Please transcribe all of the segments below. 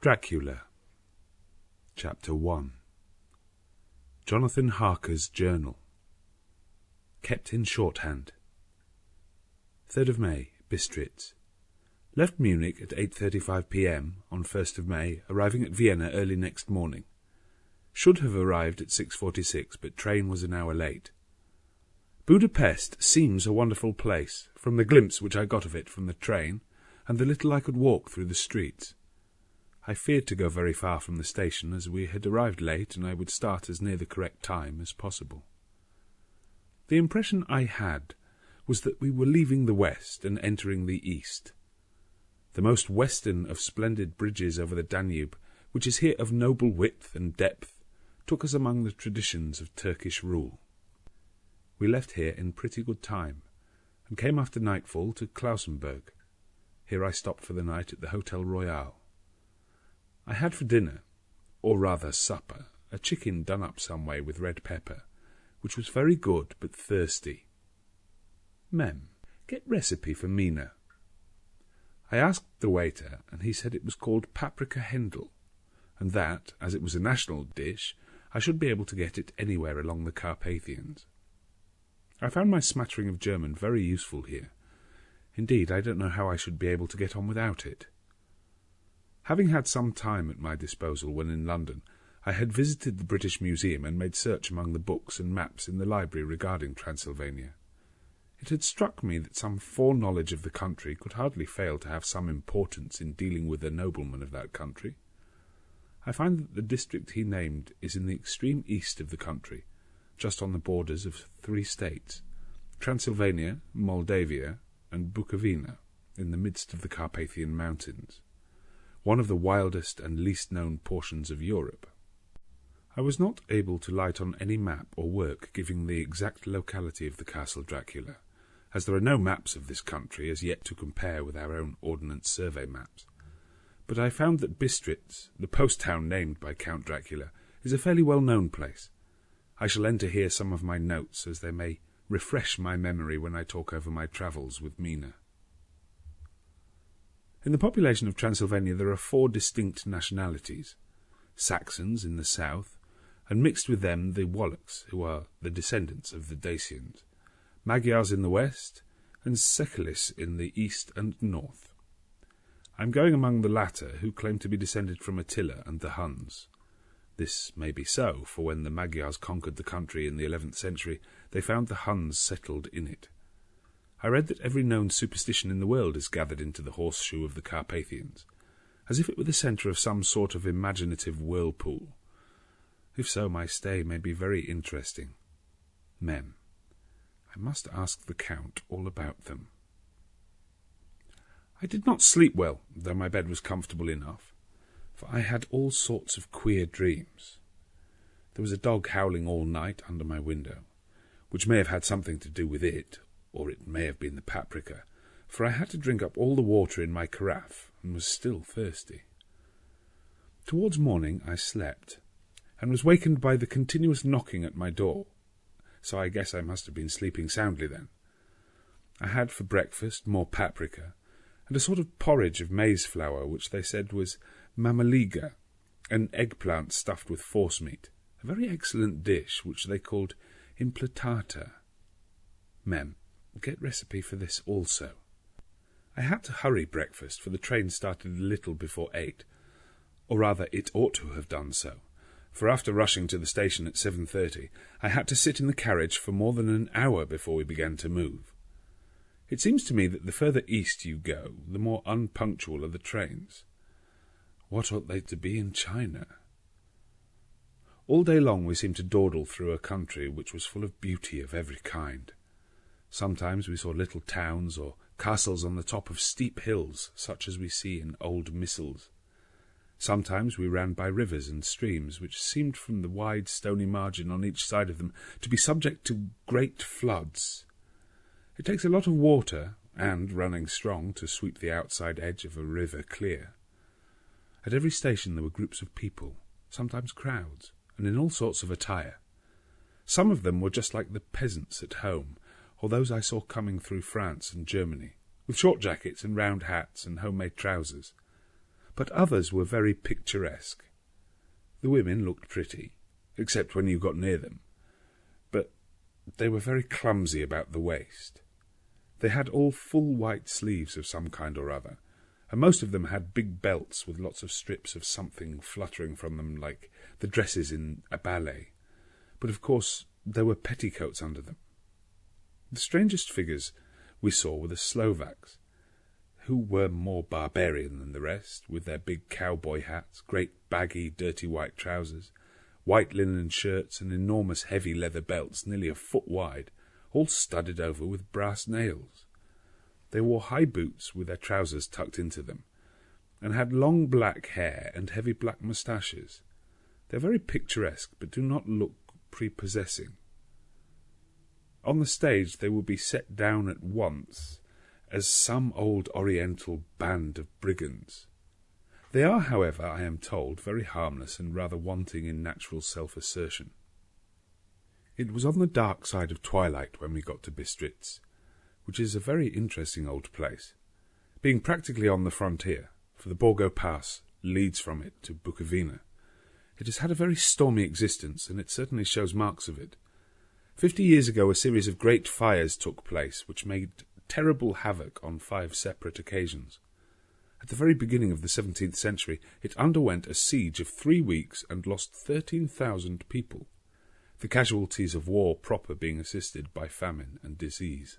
Dracula. Chapter 1. Jonathan Harker's Journal. Kept in shorthand. 3rd of May, Bistritz. Left Munich at 8:35 p.m. on 1st of May, arriving at Vienna early next morning. Should have arrived at 6:46, but train was an hour late. Budapest seems a wonderful place, from the glimpse which I got of it from the train, and the little I could walk through the streets. I feared to go very far from the station, as we had arrived late, and I would start as near the correct time as possible. The impression I had was that we were leaving the west and entering the east. The most western of splendid bridges over the Danube, which is here of noble width and depth, took us among the traditions of Turkish rule. We left here in pretty good time, and came after nightfall to Klausenburg. Here I stopped for the night at the Hotel Royal. I had for dinner, or rather supper, a chicken done up some way with red pepper, which was very good but thirsty. Mem, get recipe for Mina. I asked the waiter, and he said it was called paprika hendel, and that, as it was a national dish, I should be able to get it anywhere along the Carpathians. I found my smattering of German very useful here. Indeed, I don't know how I should be able to get on without it. Having had some time at my disposal when in London, I had visited the British Museum and made search among the books and maps in the library regarding Transylvania. It had struck me that some foreknowledge of the country could hardly fail to have some importance in dealing with a nobleman of that country. I find that the district he named is in the extreme east of the country, just on the borders of 3 states, Transylvania, Moldavia, and Bukovina, in the midst of the Carpathian Mountains, one of the wildest and least known portions of Europe. I was not able to light on any map or work giving the exact locality of the Castle Dracula, as there are no maps of this country as yet to compare with our own Ordnance Survey maps. But I found that Bistritz, the post town named by Count Dracula, is a fairly well-known place. I shall enter here some of my notes, as they may refresh my memory when I talk over my travels with Mina. In the population of Transylvania there are 4 distinct nationalities: Saxons in the south, and mixed with them the Wallachs, who are the descendants of the Dacians, Magyars in the west, and Secelis in the east and north. I am going among the latter, who claim to be descended from Attila and the Huns. This may be so, for when the Magyars conquered the country in the 11th century, they found the Huns settled in it. I read that every known superstition in the world is gathered into the horseshoe of the Carpathians, as if it were the centre of some sort of imaginative whirlpool. If so, my stay may be very interesting. Mem, I must ask the Count all about them. I did not sleep well, though my bed was comfortable enough, for I had all sorts of queer dreams. There was a dog howling all night under my window, which may have had something to do with it, or it may have been the paprika, for I had to drink up all the water in my carafe, and was still thirsty. Towards morning I slept, and was wakened by the continuous knocking at my door, so I guess I must have been sleeping soundly then. I had for breakfast more paprika, and a sort of porridge of maize flour, which they said was mamaliga, an eggplant stuffed with forcemeat, a very excellent dish, which they called impletata. Mem, get recipe for this also. I had to hurry breakfast, for the train started a little before 8, or rather it ought to have done so, for after rushing to the station at 7:30, I had to sit in the carriage for more than an hour before we began to move. It seems to me that the further east you go, the more unpunctual are the trains. What ought they to be in China? All day long we seemed to dawdle through a country which was full of beauty of every kind. Sometimes we saw little towns or castles on the top of steep hills, such as we see in old missals. Sometimes we ran by rivers and streams, which seemed from the wide stony margin on each side of them to be subject to great floods. It takes a lot of water, and running strong, to sweep the outside edge of a river clear. At every station there were groups of people, sometimes crowds, and in all sorts of attire. Some of them were just like the peasants at home, or those I saw coming through France and Germany, with short jackets and round hats and homemade trousers. but others were very picturesque. The women looked pretty, except when you got near them, but they were very clumsy about the waist. They had all full white sleeves of some kind or other, and most of them had big belts with lots of strips of something fluttering from them like the dresses in a ballet, but of course there were petticoats under them. The strangest figures we saw were the Slovaks, who were more barbarian than the rest, with their big cowboy hats, great baggy, dirty white trousers, white linen shirts, and enormous heavy leather belts nearly a foot wide, all studded over with brass nails. They wore high boots with their trousers tucked into them, and had long black hair and heavy black moustaches. They are very picturesque, but do not look prepossessing. On the stage they will be set down at once as some old oriental band of brigands. They are, however, I am told, very harmless and rather wanting in natural self-assertion. It was on the dark side of twilight when we got to Bistritz, which is a very interesting old place, being practically on the frontier, for the Borgo Pass leads from it to Bukovina. It has had a very stormy existence, and it certainly shows marks of it. 50 years ago a series of great fires took place, which made terrible havoc on 5 separate occasions. At the very beginning of the 17th century, it underwent a siege of 3 weeks and lost 13,000 people, the casualties of war proper being assisted by famine and disease.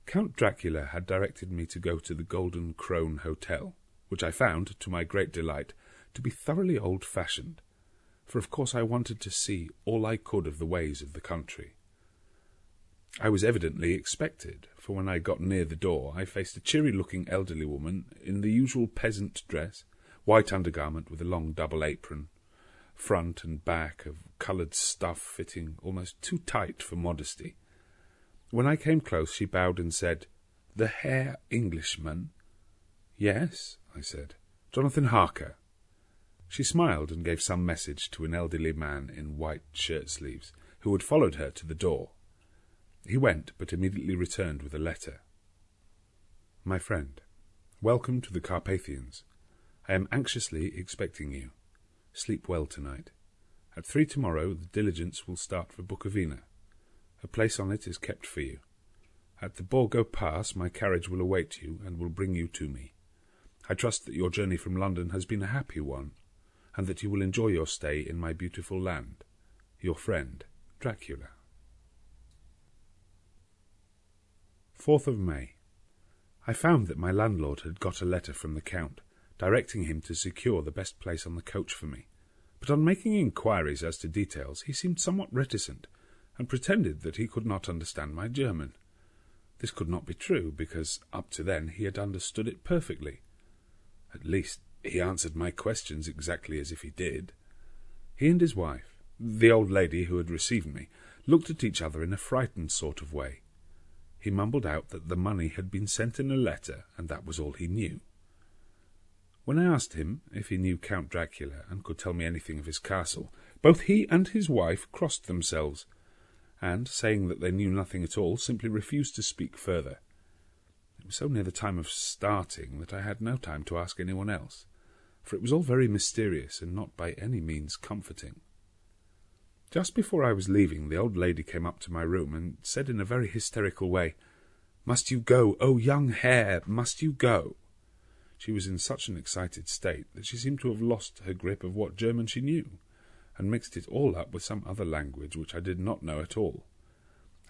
Count Dracula had directed me to go to the Golden Crone Hotel, which I found, to my great delight, to be thoroughly old-fashioned, for of course I wanted to see all I could of the ways of the country. I was evidently expected, for when I got near the door I faced a cheery-looking elderly woman in the usual peasant dress, white undergarment with a long double apron, front and back of coloured stuff fitting almost too tight for modesty. When I came close she bowed and said, "The Herr Englishman?" "Yes," I said. "Jonathan Harker." She smiled and gave some message to an elderly man in white shirt-sleeves, who had followed her to the door. He went, but immediately returned with a letter. "My friend, welcome to the Carpathians. I am anxiously expecting you. Sleep well tonight. At 3 tomorrow the diligence will start for Bukovina. A place on it is kept for you. At the Borgo Pass my carriage will await you and will bring you to me. I trust that your journey from London has been a happy one, and that you will enjoy your stay in my beautiful land. Your friend, Dracula." 4th of May. I found that my landlord had got a letter from the Count, directing him to secure the best place on the coach for me, but on making inquiries as to details he seemed somewhat reticent, and pretended that he could not understand my German. This could not be true, because up to then he had understood it perfectly. At least he answered my questions exactly as if he did. He and his wife, the old lady who had received me, looked at each other in a frightened sort of way. He mumbled out that the money had been sent in a letter, and that was all he knew. When I asked him if he knew Count Dracula and could tell me anything of his castle, both he and his wife crossed themselves, and, saying that they knew nothing at all, simply refused to speak further. It was so near the time of starting that I had no time to ask anyone else, for it was all very mysterious and not by any means comforting. Just before I was leaving, the old lady came up to my room and said in a very hysterical way, "Must you go, oh young Herr, must you go?" She was in such an excited state that she seemed to have lost her grip of what German she knew, and mixed it all up with some other language which I did not know at all.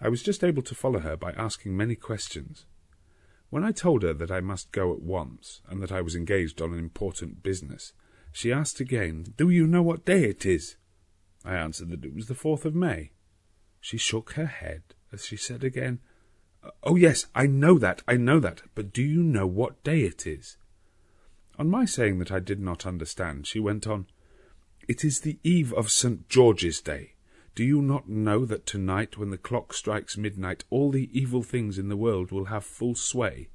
I was just able to follow her by asking many questions. When I told her that I must go at once, and that I was engaged on an important business, she asked again, "Do you know what day it is?" I answered that it was the 4th of May. She shook her head as she said again, "Oh yes, I know that, but do you know what day it is?" On my saying that I did not understand, she went on, "It is the eve of St. George's Day. Do you not know that tonight, when the clock strikes midnight, all the evil things in the world will have full sway?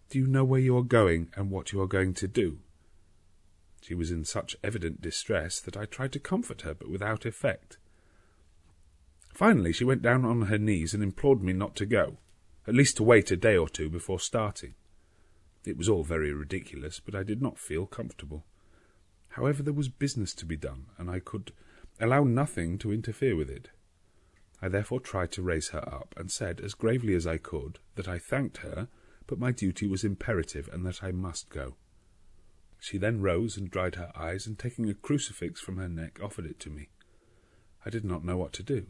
Do you know where you are going and what you are going to do?" She was in such evident distress that I tried to comfort her, but without effect. Finally she went down on her knees and implored me not to go, at least to wait a day or two before starting. It was all very ridiculous, but I did not feel comfortable. However, there was business to be done, and I could allow nothing to interfere with it. I therefore tried to raise her up, and said, as gravely as I could, that I thanked her, but my duty was imperative, and that I must go. She then rose and dried her eyes, and taking a crucifix from her neck, offered it to me. I did not know what to do,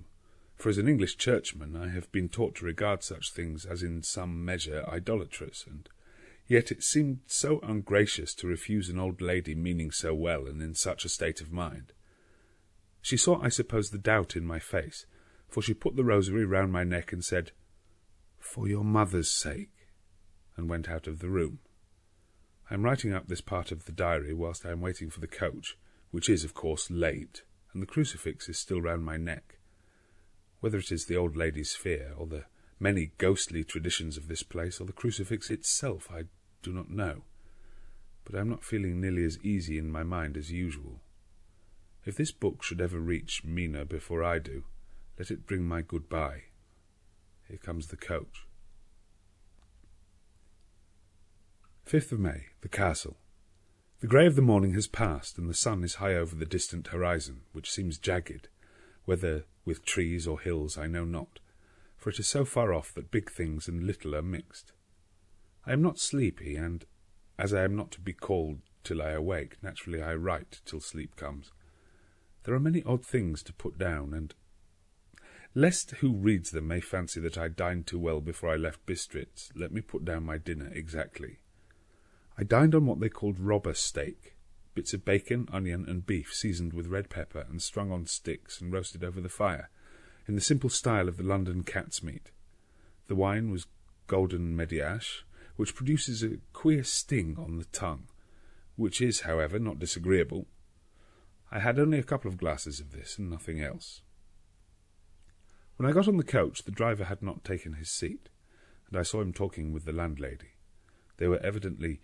for as an English churchman I have been taught to regard such things as in some measure idolatrous, and yet it seemed so ungracious to refuse an old lady meaning so well and in such a state of mind. She saw, I suppose, the doubt in my face, for she put the rosary round my neck and said, "For your mother's sake," and went out of the room. I am writing up this part of the diary whilst I am waiting for the coach, which is, of course, late, and the crucifix is still round my neck. Whether it is the old lady's fear, or the many ghostly traditions of this place, or the crucifix itself, I do not know, but I am not feeling nearly as easy in my mind as usual. If this book should ever reach Mina before I do, let it bring my goodbye. Here comes the coach. 5th of May, the castle. The grey of the morning has passed, and the sun is high over the distant horizon, which seems jagged, whether with trees or hills I know not, for it is so far off that big things and little are mixed. I am not sleepy, and, as I am not to be called till I awake, naturally I write till sleep comes. There are many odd things to put down, and lest who reads them may fancy that I dined too well before I left Bistritz, let me put down my dinner exactly. I dined on what they called robber steak, bits of bacon, onion, and beef seasoned with red pepper and strung on sticks and roasted over the fire, in the simple style of the London cat's meat. The wine was golden mediash, which produces a queer sting on the tongue, which is, however, not disagreeable. I had only a couple of glasses of this, and nothing else. When I got on the coach, the driver had not taken his seat, and I saw him talking with the landlady. They were evidently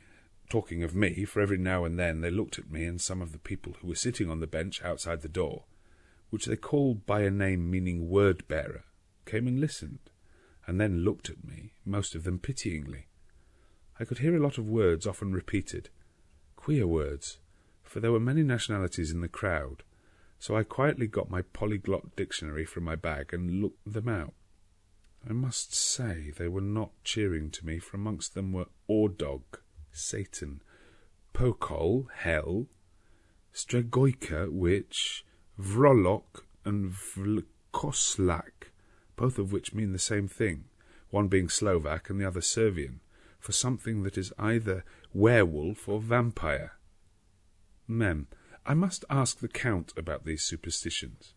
talking of me, for every now and then they looked at me and some of the people who were sitting on the bench outside the door, which they call by a name meaning word-bearer, came and listened, and then looked at me, most of them pityingly. I could hear a lot of words often repeated, queer words, for there were many nationalities in the crowd, so I quietly got my polyglot dictionary from my bag and looked them out. I must say they were not cheering to me, for amongst them were Ordog, Satan, Pokol, hell, Stregoyka, witch, Vrolok, and Vlkoslak, both of which mean the same thing, one being Slovak and the other Servian, for something that is either werewolf or vampire. Mem, I must ask the Count about these superstitions.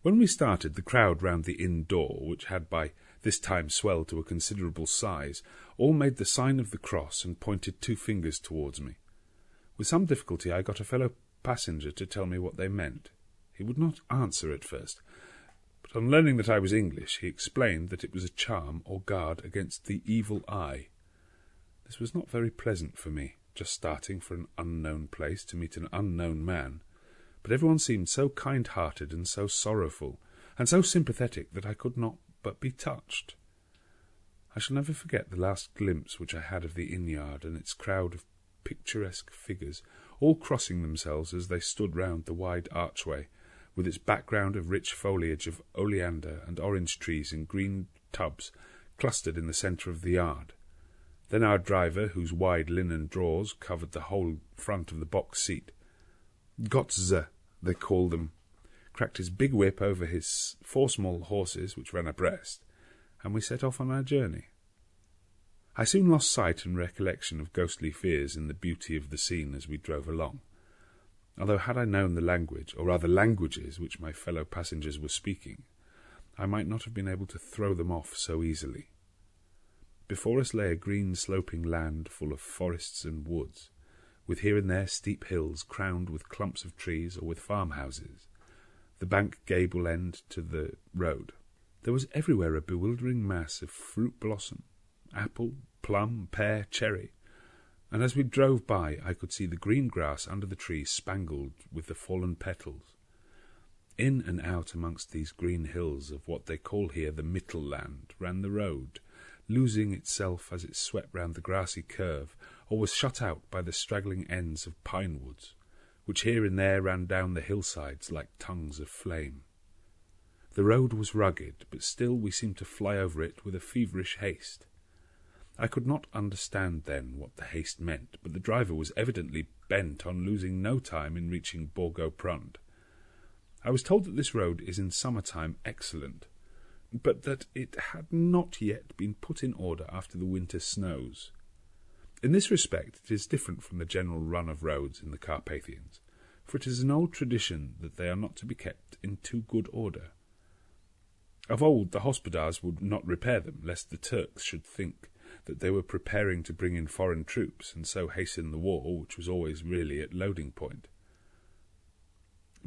When we started, the crowd round the inn door, which had by this time swelled to a considerable size, all made the sign of the cross and pointed 2 fingers towards me. With some difficulty I got a fellow passenger to tell me what they meant. He would not answer at first, but on learning that I was English, he explained that it was a charm or guard against the evil eye. This was not very pleasant for me, just starting for an unknown place to meet an unknown man, but everyone seemed so kind-hearted and so sorrowful, and so sympathetic that I could not but be touched. I shall never forget the last glimpse which I had of the inn-yard and its crowd of picturesque figures, all crossing themselves as they stood round the wide archway, with its background of rich foliage of oleander and orange trees in green tubs clustered in the centre of the yard. Then our driver, whose wide linen drawers covered the whole front of the box seat, Gotze, they called them, cracked his big whip over his 4 small horses, which ran abreast, and we set off on our journey. I soon lost sight and recollection of ghostly fears in the beauty of the scene as we drove along, although had I known the language, or rather languages, which my fellow passengers were speaking, I might not have been able to throw them off so easily. Before us lay a green sloping land full of forests and woods, with here and there steep hills crowned with clumps of trees or with farmhouses, the bank gable end to the road. There was everywhere a bewildering mass of fruit blossom, apple, plum, pear, cherry, and as we drove by I could see the green grass under the trees spangled with the fallen petals. In and out amongst these green hills of what they call here the Mittelland ran the road, losing itself as it swept round the grassy curve, or was shut out by the straggling ends of pine woods, which here and there ran down the hillsides like tongues of flame. The road was rugged, but still we seemed to fly over it with a feverish haste. I could not understand then what the haste meant, but the driver was evidently bent on losing no time in reaching Borgo-Prund. I was told that this road is in summer-time excellent, but that it had not yet been put in order after the winter snows. In this respect it is different from the general run of roads in the Carpathians, for it is an old tradition that they are not to be kept in too good order. Of old the hospodars would not repair them, lest the Turks should think that they were preparing to bring in foreign troops, and so hasten the war, which was always really at loading point.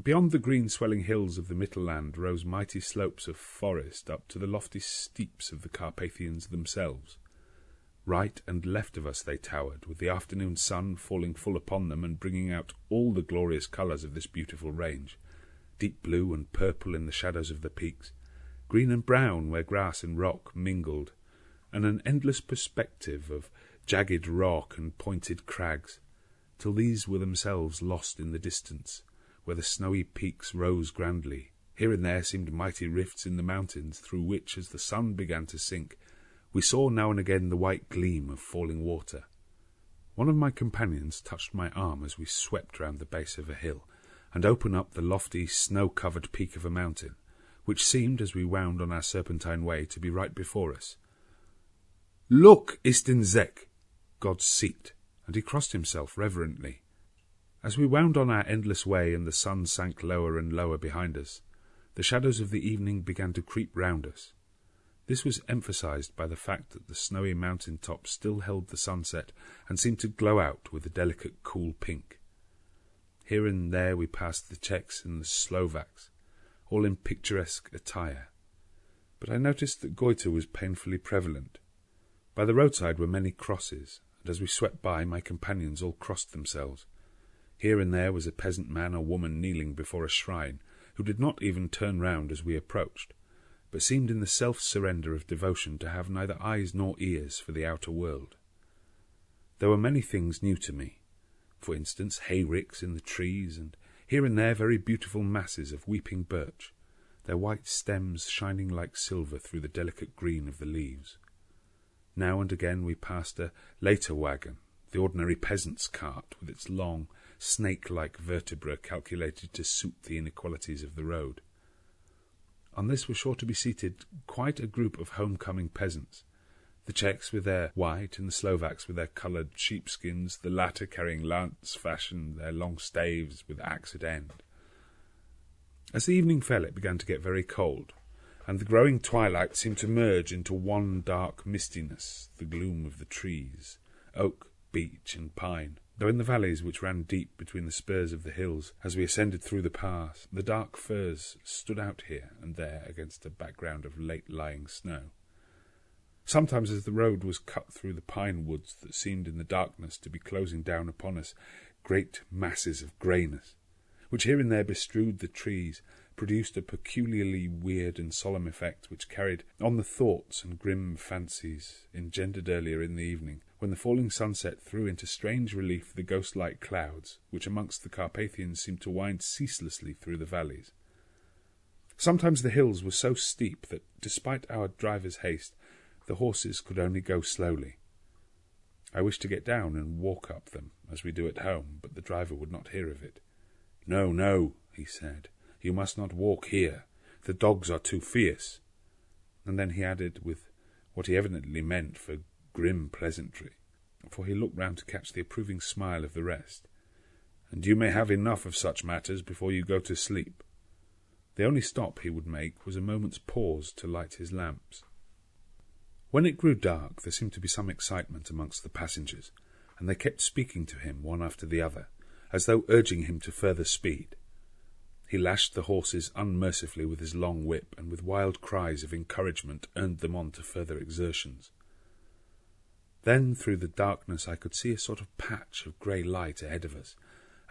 Beyond the green swelling hills of the Mittelland rose mighty slopes of forest up to the lofty steeps of the Carpathians themselves. Right and left of us they towered, with the afternoon sun falling full upon them and bringing out all the glorious colours of this beautiful range, deep blue and purple in the shadows of the peaks, green and brown where grass and rock mingled, and an endless perspective of jagged rock and pointed crags, till these were themselves lost in the distance, where the snowy peaks rose grandly. Here and there seemed mighty rifts in the mountains, through which, as the sun began to sink, we saw now and again the white gleam of falling water. One of my companions touched my arm as we swept round the base of a hill, and opened up the lofty, snow-covered peak of a mountain, which seemed, as we wound on our serpentine way, to be right before us. "Look, Isten Zek," God's seat, and he crossed himself reverently. As we wound on our endless way and the sun sank lower and lower behind us, the shadows of the evening began to creep round us. This was emphasized by the fact that the snowy mountain tops still held the sunset and seemed to glow out with a delicate cool pink. Here and there we passed the Czechs and the Slovaks, all in picturesque attire, but I noticed that goiter was painfully prevalent. By the roadside were many crosses, and as we swept by, my companions all crossed themselves. Here and there was a peasant man or woman kneeling before a shrine, who did not even turn round as we approached, but seemed in the self-surrender of devotion to have neither eyes nor ears for the outer world. There were many things new to me, for instance, hay-ricks in the trees, and here and there very beautiful masses of weeping birch, their white stems shining like silver through the delicate green of the leaves. Now and again we passed a later wagon, the ordinary peasant's cart, with its long, snake-like vertebra calculated to suit the inequalities of the road. On this were sure to be seated quite a group of home-coming peasants, the Czechs with their white and the Slovaks with their coloured sheepskins, the latter carrying lance-fashion their long staves with axe at end. As the evening fell, it began to get very cold, and the growing twilight seemed to merge into one dark mistiness, the gloom of the trees, oak, beech, and pine, though in the valleys which ran deep between the spurs of the hills, as we ascended through the pass, the dark firs stood out here and there against a background of late-lying snow. Sometimes, as the road was cut through the pine woods that seemed in the darkness to be closing down upon us, great masses of greyness, which here and there bestrewed the trees, produced a peculiarly weird and solemn effect which carried on the thoughts and grim fancies engendered earlier in the evening, when the falling sunset threw into strange relief the ghost-like clouds which amongst the Carpathians seemed to wind ceaselessly through the valleys. Sometimes the hills were so steep that, despite our driver's haste, the horses could only go slowly. I wished to get down and walk up them, as we do at home, but the driver would not hear of it. "No, no," he said, "you must not walk here. The dogs are too fierce." And then he added, with what he evidently meant for grim pleasantry, for he looked round to catch the approving smile of the rest, "and you may have enough of such matters before you go to sleep." The only stop he would make was a moment's pause to light his lamps. When it grew dark, there seemed to be some excitement amongst the passengers, and they kept speaking to him one after the other, as though urging him to further speed. He lashed the horses unmercifully with his long whip, and with wild cries of encouragement earned them on to further exertions. Then, through the darkness, I could see a sort of patch of grey light ahead of us,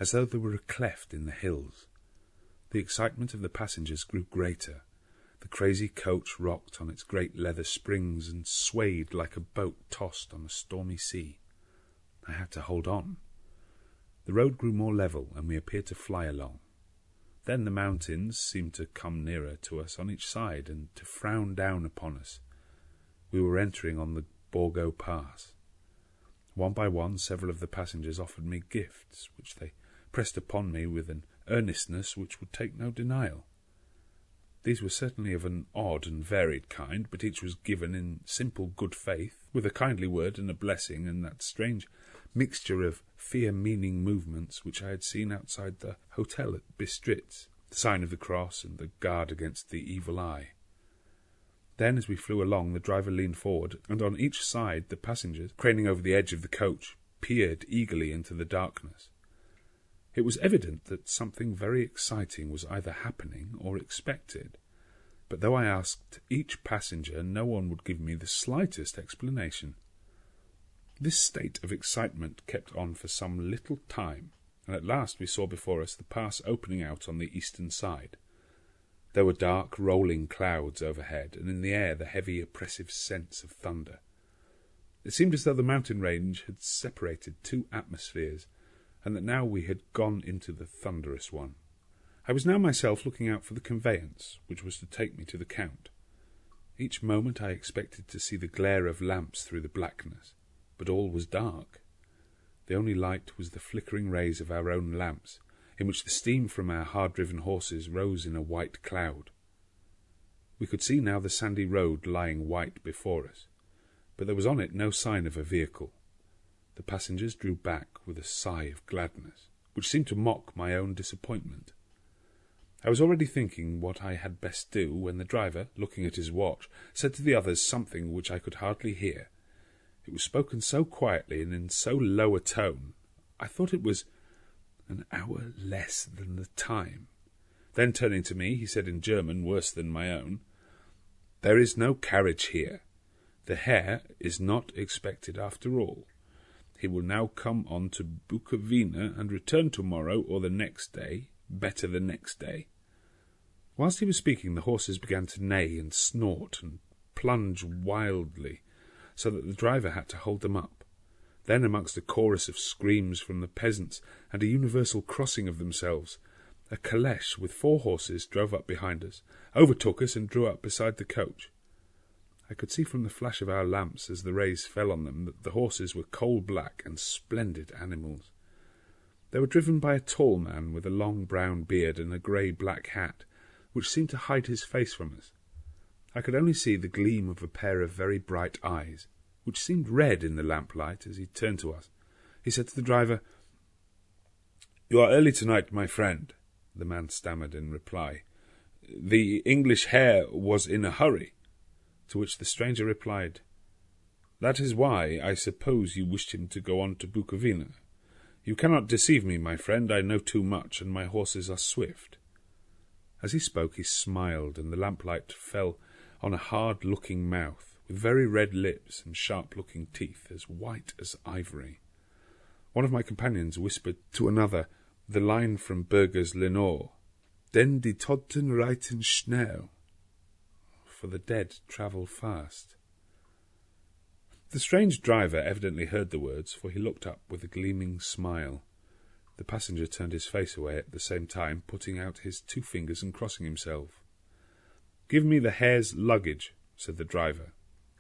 as though there were a cleft in the hills. The excitement of the passengers grew greater. The crazy coach rocked on its great leather springs and swayed like a boat tossed on a stormy sea. I had to hold on. The road grew more level, and we appeared to fly along. Then the mountains seemed to come nearer to us on each side and to frown down upon us. We were entering on the Borgo Pass. One by one, several of the passengers offered me gifts, which they pressed upon me with an earnestness which would take no denial. These were certainly of an odd and varied kind, but each was given in simple good faith, with a kindly word and a blessing, and that strange mixture of fear-meaning movements which I had seen outside the hotel at Bistritz, the sign of the cross and the guard against the evil eye. Then, as we flew along, the driver leaned forward, and on each side the passengers, craning over the edge of the coach, peered eagerly into the darkness. It was evident that something very exciting was either happening or expected, but though I asked each passenger, no one would give me the slightest explanation. This state of excitement kept on for some little time, and at last we saw before us the pass opening out on the eastern side. There were dark, rolling clouds overhead, and in the air the heavy, oppressive sense of thunder. It seemed as though the mountain range had separated two atmospheres, and that now we had gone into the thunderous one. I was now myself looking out for the conveyance, which was to take me to the Count. Each moment I expected to see the glare of lamps through the blackness, but all was dark. The only light was the flickering rays of our own lamps, in which the steam from our hard-driven horses rose in a white cloud. We could see now the sandy road lying white before us, but there was on it no sign of a vehicle. The passengers drew back with a sigh of gladness, which seemed to mock my own disappointment. I was already thinking what I had best do, when the driver, looking at his watch, said to the others something which I could hardly hear. It was spoken so quietly and in so low a tone, I thought it was an hour less than the time. Then, turning to me, he said in German worse than my own, "There is no carriage here. The Herr is not expected after all. He will now come on to Bukowina and return tomorrow or the next day, better the next day." Whilst he was speaking, the horses began to neigh and snort and plunge wildly, so that the driver had to hold them up. Then, amongst a chorus of screams from the peasants and a universal crossing of themselves, a caleche with 4 horses drove up behind us, overtook us, and drew up beside the coach. I could see from the flash of our lamps as the rays fell on them that the horses were coal-black and splendid animals. They were driven by a tall man with a long brown beard and a grey-black hat, which seemed to hide his face from us. I could only see the gleam of a pair of very bright eyes, which seemed red in the lamplight as he turned to us. He said to the driver, "You are early tonight, my friend," the man stammered in reply. "The English Herr was in a hurry." To which the stranger replied, "That is why I suppose you wished him to go on to Bukowina. You cannot deceive me, my friend. I know too much, and my horses are swift." As he spoke, he smiled, and the lamplight fell on a hard-looking mouth, with very red lips and sharp-looking teeth, as white as ivory. One of my companions whispered to another the line from Bürger's Lenore, "Denn die Toten reiten schnell," for the dead travel fast. The strange driver evidently heard the words, for he looked up with a gleaming smile. The passenger turned his face away at the same time, putting out his 2 fingers and crossing himself. "Give me the Herr's luggage," said the driver,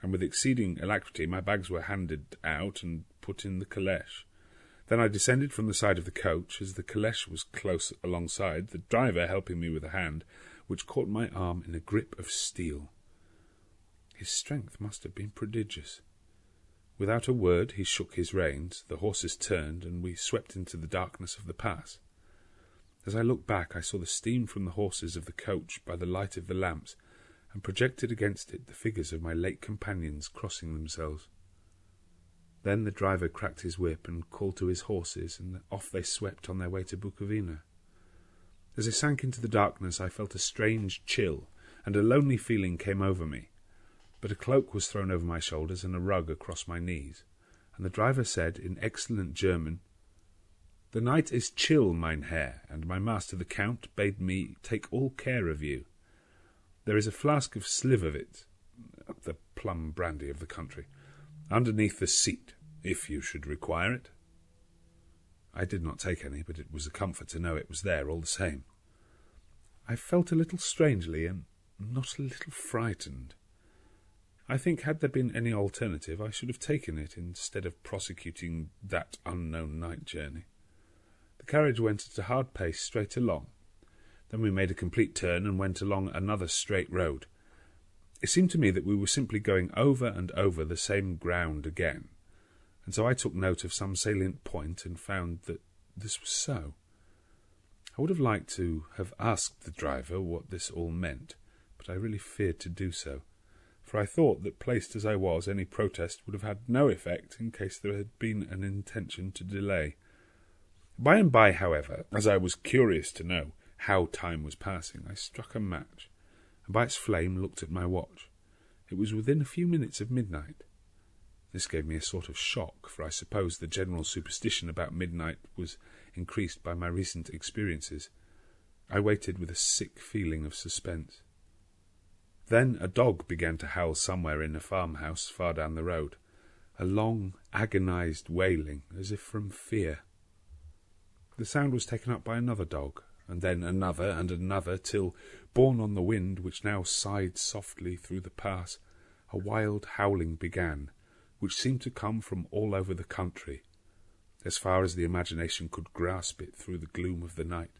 and with exceeding alacrity my bags were handed out and put in the caleche. Then I descended from the side of the coach. As the caleche was close alongside, the driver helping me with a hand, which caught my arm in a grip of steel. His strength must have been prodigious. Without a word he shook his reins, the horses turned, and we swept into the darkness of the pass. As I looked back, I saw the steam from the horses of the coach by the light of the lamps, and projected against it the figures of my late companions crossing themselves. Then the driver cracked his whip and called to his horses, and off they swept on their way to Bukowina. As I sank into the darkness, I felt a strange chill, and a lonely feeling came over me. But a cloak was thrown over my shoulders and a rug across my knees, and the driver said in excellent German, "The night is chill, mein Herr, and my master the Count bade me take all care of you." There is a flask of Slivovitz, the plum brandy of the country, underneath the seat, if you should require it. I did not take any, but it was a comfort to know it was there all the same. I felt a little strangely and not a little frightened. I think had there been any alternative, I should have taken it instead of prosecuting that unknown night journey. The carriage went at a hard pace straight along. Then we made a complete turn and went along another straight road. It seemed to me that we were simply going over and over the same ground again, and so I took note of some salient point and found that this was so. I would have liked to have asked the driver what this all meant, but I really feared to do so, for I thought that, placed as I was, any protest would have had no effect in case there had been an intention to delay. By and by, however, as I was curious to know how time was passing, I struck a match, and by its flame looked at my watch. It was within a few minutes of midnight. This gave me a sort of shock, for I suppose the general superstition about midnight was increased by my recent experiences. I waited with a sick feeling of suspense. Then a dog began to howl somewhere in a farmhouse far down the road, a long, agonized wailing, as if from fear. The sound was taken up by another dog, and then another and another, till, borne on the wind which now sighed softly through the pass, a wild howling began, which seemed to come from all over the country, as far as the imagination could grasp it through the gloom of the night.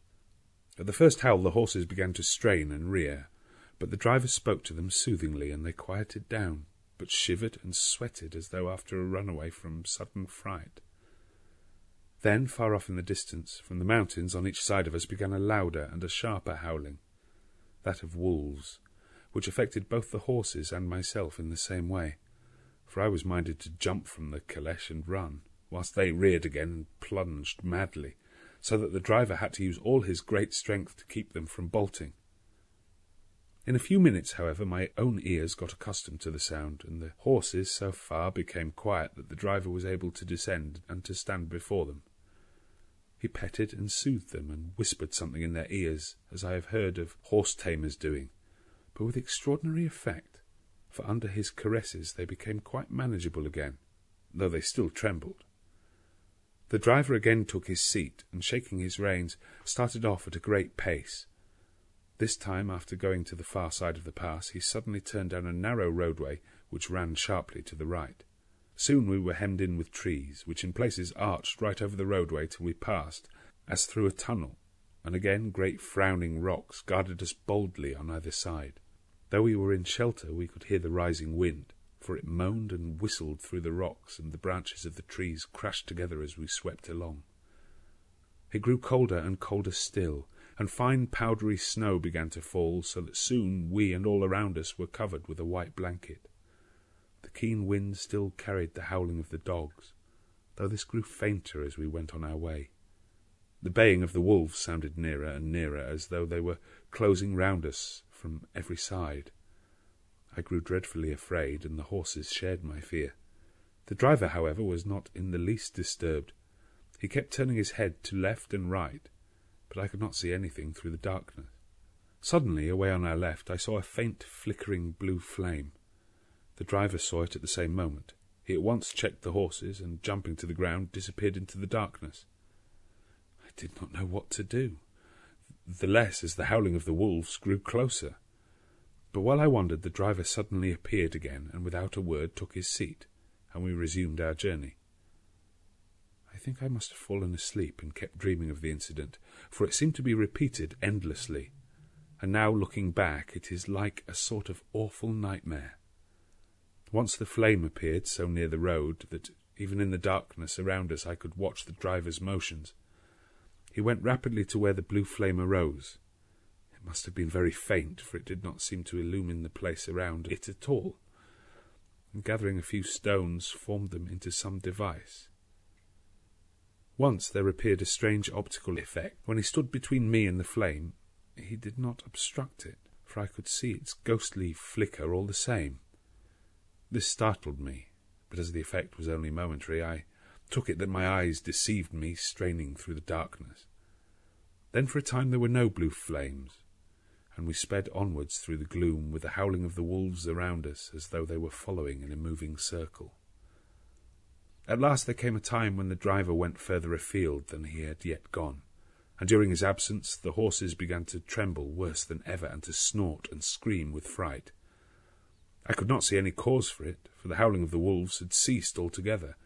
At the first howl the horses began to strain and rear, but the driver spoke to them soothingly, and they quieted down, but shivered and sweated as though after a runaway from sudden fright. Then, far off in the distance, from the mountains on each side of us, began a louder and a sharper howling, that of wolves, which affected both the horses and myself in the same way, for I was minded to jump from the caleche and run, whilst they reared again and plunged madly, so that the driver had to use all his great strength to keep them from bolting. In a few minutes, however, my own ears got accustomed to the sound, and the horses so far became quiet that the driver was able to descend and to stand before them. He petted and soothed them, and whispered something in their ears, as I have heard of horse-tamers doing, but with extraordinary effect, for under his caresses they became quite manageable again, though they still trembled. The driver again took his seat, and shaking his reins, started off at a great pace. This time, after going to the far side of the pass, he suddenly turned down a narrow roadway which ran sharply to the right. Soon we were hemmed in with trees, which in places arched right over the roadway till we passed, as through a tunnel, and again great frowning rocks guarded us boldly on either side. Though we were in shelter, we could hear the rising wind, for it moaned and whistled through the rocks, and the branches of the trees crashed together as we swept along. It grew colder and colder still, and fine powdery snow began to fall, so that soon we and all around us were covered with a white blanket. The keen wind still carried the howling of the dogs, though this grew fainter as we went on our way. The baying of the wolves sounded nearer and nearer, as though they were closing round us from every side. I grew dreadfully afraid, and the horses shared my fear. The driver, however, was not in the least disturbed. He kept turning his head to left and right, but I could not see anything through the darkness. Suddenly, away on our left, I saw a faint flickering blue flame. The driver saw it at the same moment. He at once checked the horses, and jumping to the ground, disappeared into the darkness. I did not know what to do, the less as the howling of the wolves grew closer. But while I wondered, the driver suddenly appeared again, and without a word took his seat, and we resumed our journey. I think I must have fallen asleep and kept dreaming of the incident, for it seemed to be repeated endlessly, and now looking back it is like a sort of awful nightmare. Once the flame appeared so near the road that even in the darkness around us I could watch the driver's motions. He went rapidly to where the blue flame arose. It must have been very faint, for it did not seem to illumine the place around it at all, and gathering a few stones formed them into some device. Once there appeared a strange optical effect. When he stood between me and the flame, he did not obstruct it, for I could see its ghostly flicker all the same. This startled me, but as the effect was only momentary, I took it that my eyes deceived me, straining through the darkness. Then for a time there were no blue flames, and we sped onwards through the gloom with the howling of the wolves around us as though they were following in a moving circle. At last there came a time when the driver went further afield than he had yet gone, and during his absence the horses began to tremble worse than ever and to snort and scream with fright. I could not see any cause for it, for the howling of the wolves had ceased altogether,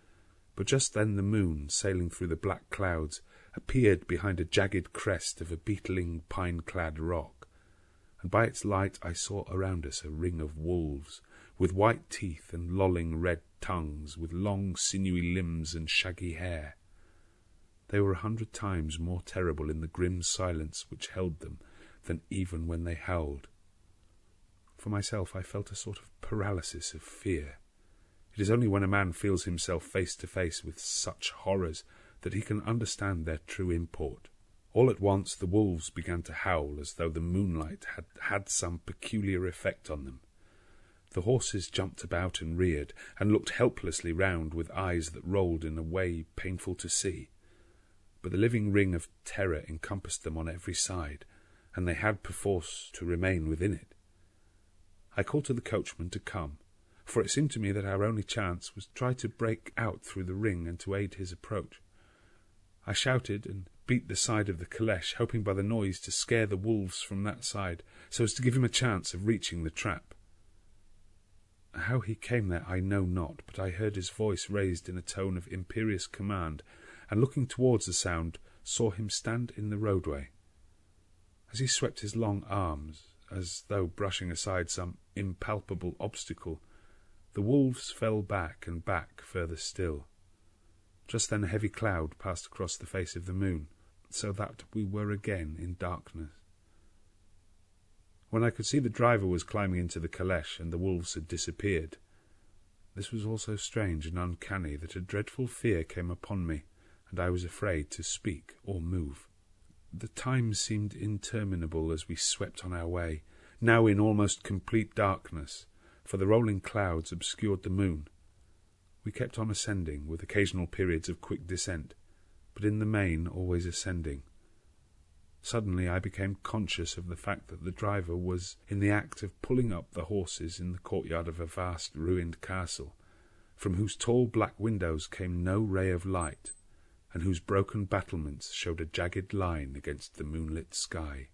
but just then the moon, sailing through the black clouds, appeared behind a jagged crest of a beetling pine-clad rock, and by its light I saw around us a ring of wolves, with white teeth and lolling red tongues, with long sinewy limbs and shaggy hair. They were 100 times more terrible in the grim silence which held them than even when they howled. For myself, I felt a sort of paralysis of fear. It is only when a man feels himself face to face with such horrors that he can understand their true import. All at once the wolves began to howl as though the moonlight had had some peculiar effect on them. The horses jumped about and reared, and looked helplessly round with eyes that rolled in a way painful to see. But the living ring of terror encompassed them on every side, and they had perforce to remain within it. I called to the coachman to come, for it seemed to me that our only chance was to try to break out through the ring and to aid his approach. I shouted and beat the side of the caleche, hoping by the noise to scare the wolves from that side, so as to give him a chance of reaching the trap. How he came there I know not, but I heard his voice raised in a tone of imperious command, and looking towards the sound, saw him stand in the roadway. As he swept his long arms, as though brushing aside some impalpable obstacle, the wolves fell back and back further still. Just then a heavy cloud passed across the face of the moon, so that we were again in darkness. When I could see the driver was climbing into the caleche and the wolves had disappeared, this was all so strange and uncanny that a dreadful fear came upon me, and I was afraid to speak or move. The time seemed interminable as we swept on our way, now in almost complete darkness, for the rolling clouds obscured the moon. We kept on ascending, with occasional periods of quick descent, but in the main always ascending. Suddenly I became conscious of the fact that the driver was in the act of pulling up the horses in the courtyard of a vast ruined castle, from whose tall black windows came no ray of light, and whose broken battlements showed a jagged line against the moonlit sky.